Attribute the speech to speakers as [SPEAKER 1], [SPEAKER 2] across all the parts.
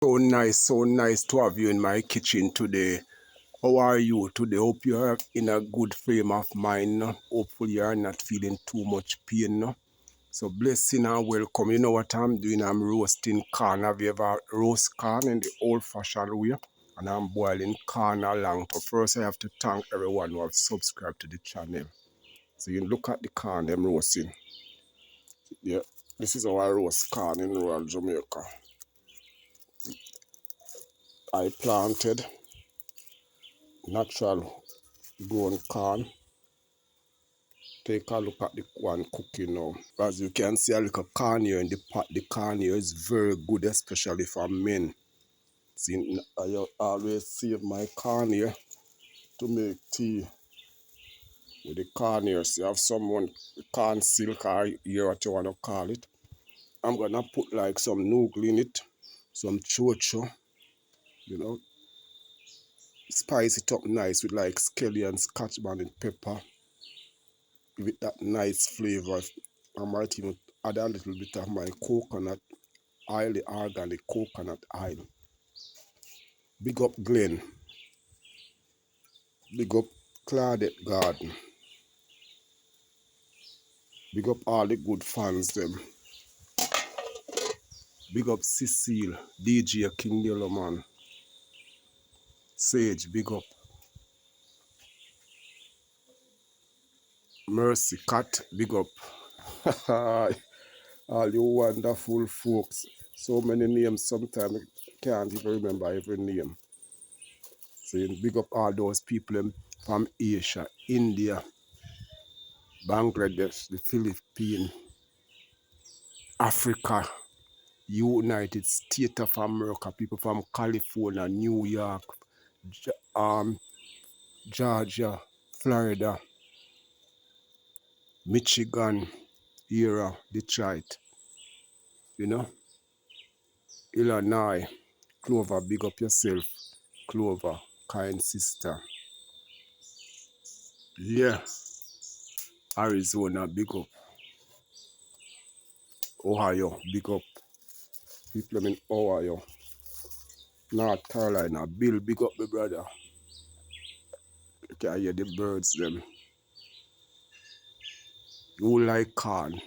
[SPEAKER 1] So nice to have you in my kitchen today. How are you today? Hope you are in a good frame of mind. No? Hopefully you are not feeling too much pain. No? So blessing and welcome. You know what I'm doing? I'm roasting corn. Have you ever roast corn in the old-fashioned way? And I'm boiling corn along. But first I have to thank everyone who have subscribed to the channel. So you look at the corn I'm roasting. Yeah, this is how I roast corn in rural Jamaica. I planted natural grown corn. Take a look at the one cooking now. As you can see, a little corn here in the pot. The corn here is very good, especially for men. See, I always save my corn here to make tea with the corn here. So you have someone, corn silk or here what you want to call it. I'm gonna put like some noodle in it, some chocho, you know, spice it up nice with like scallion, scotchman and pepper. Give it that nice flavor. I might even add a little bit of my coconut oil, the organic coconut oil. Big up Glen. Big up Claudette Garden. Big up all the good fans them. Big up Cecile, DJ King Yellow Man. Sage, big up. Mercy Cat, big up. All you wonderful folks. So many names, sometimes I can't even remember every name. So big up all those people from Asia, India, Bangladesh, the Philippines, Africa, United States of America, people from California, New York, Georgia, Florida, Michigan, here, Detroit, you know, Illinois, Clover, big up yourself, Clover, kind sister. Yeah, Arizona, big up. Ohio, big up. People in Ohio, North Carolina, Bill, big up my brother. You can hear the birds them. You like corn?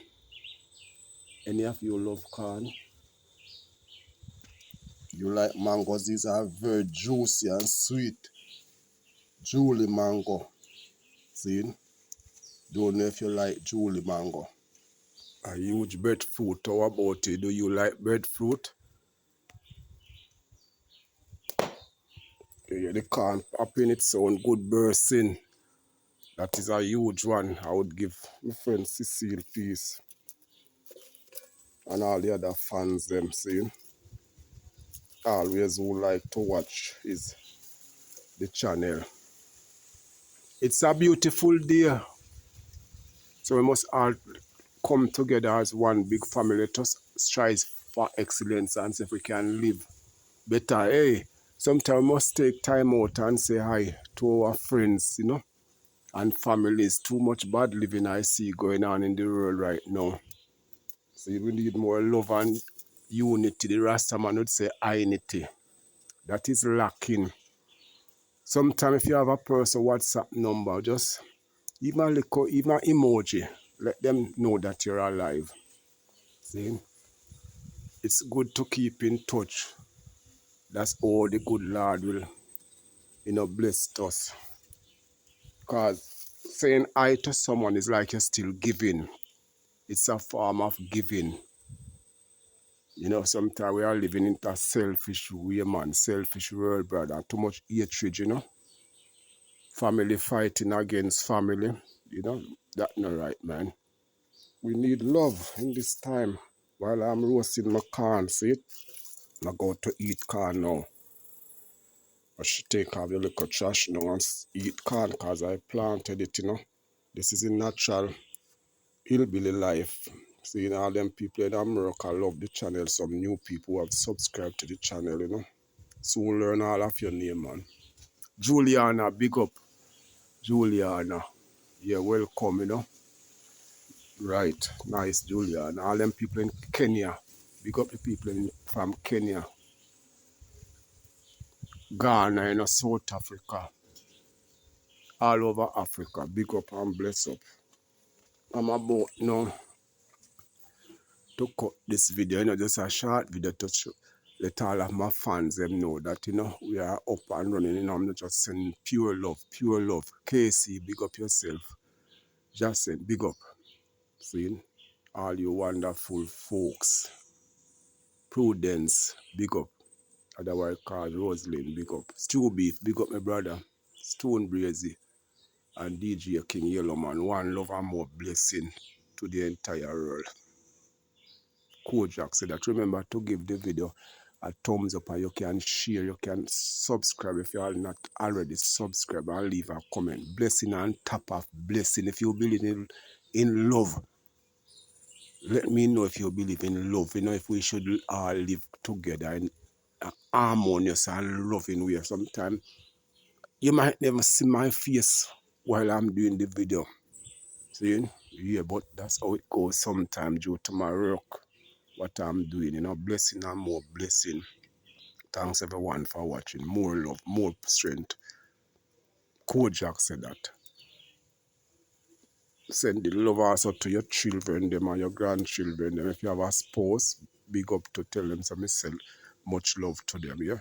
[SPEAKER 1] Any of you love corn? You like mangoes? These are very juicy and sweet. Julie mango. See? Don't know if you like Julie mango. A huge breadfruit. How about it? Do you like breadfruit? You hear the corn popping, it sound good bursting. That is a huge one. I would give my friend Cecile peace. And all the other fans them, see? Always who like to watch is the channel. It's a beautiful day. So we must all come together as one big family to strive for excellence and see if we can live better. Hey, sometimes we must take time out and say hi to our friends, you know, and families. Too much bad living I see going on in the world right now. So we need more love and unity. The Rastaman would say unity. That is lacking. Sometimes if you have a person WhatsApp number, just even a little, even an emoji, let them know that you're alive. See? It's good to keep in touch. That's all the good Lord will, bless us. Because saying hi to someone is like you're still giving. It's a form of giving. You know, sometimes we are living in a selfish way, man. Selfish world, brother. Too much hatred, you know. Family fighting against family. You know, that's not right, man. We need love in this time. While I'm roasting my corn, see it? I go to eat corn now. I should take off the little trash now and eat corn because I planted it, you know. This is a natural hillbilly life. Seeing all them people in America love the channel. Some new people who have subscribed to the channel, you know. Soon learn all of your name, man. Juliana, big up. Juliana. Yeah, welcome, you know. Right, nice, Juliana. All them people in Kenya. Big up the people from Kenya. Ghana, you know, South Africa, all over Africa. Big up and bless up. I'm about now to cut this video, you know, just a short video to let all of my fans them know that, you know, we are up and running, you know. I'm not just sending pure love, pure love. Casey, big up yourself. Just saying, big up. See, all you wonderful folks. Prudence, big up. Otherwise called Rosalind, big up. Stew Beef, big up my brother. Stone Brazy and DJ King Yellowman. One love and more blessing to the entire world. Kojak said that. Remember to give the video a thumbs up, and you can share, you can subscribe if you are not already subscribed, and leave a comment. Blessing on top of blessing. If you believe in love, let me know if you believe in love. You know, if we should all live together in harmonious and loving way. Sometimes you might never see my face while I'm doing the video. See? Yeah, but that's how it goes sometimes due to my work, what I'm doing. You know, blessing and more blessing. Thanks everyone for watching. More love, more strength. Kojak said that. Send the love also to your children, them, and your grandchildren. Them. If you have a spouse, big up to tell them, so me send much love to them, yeah?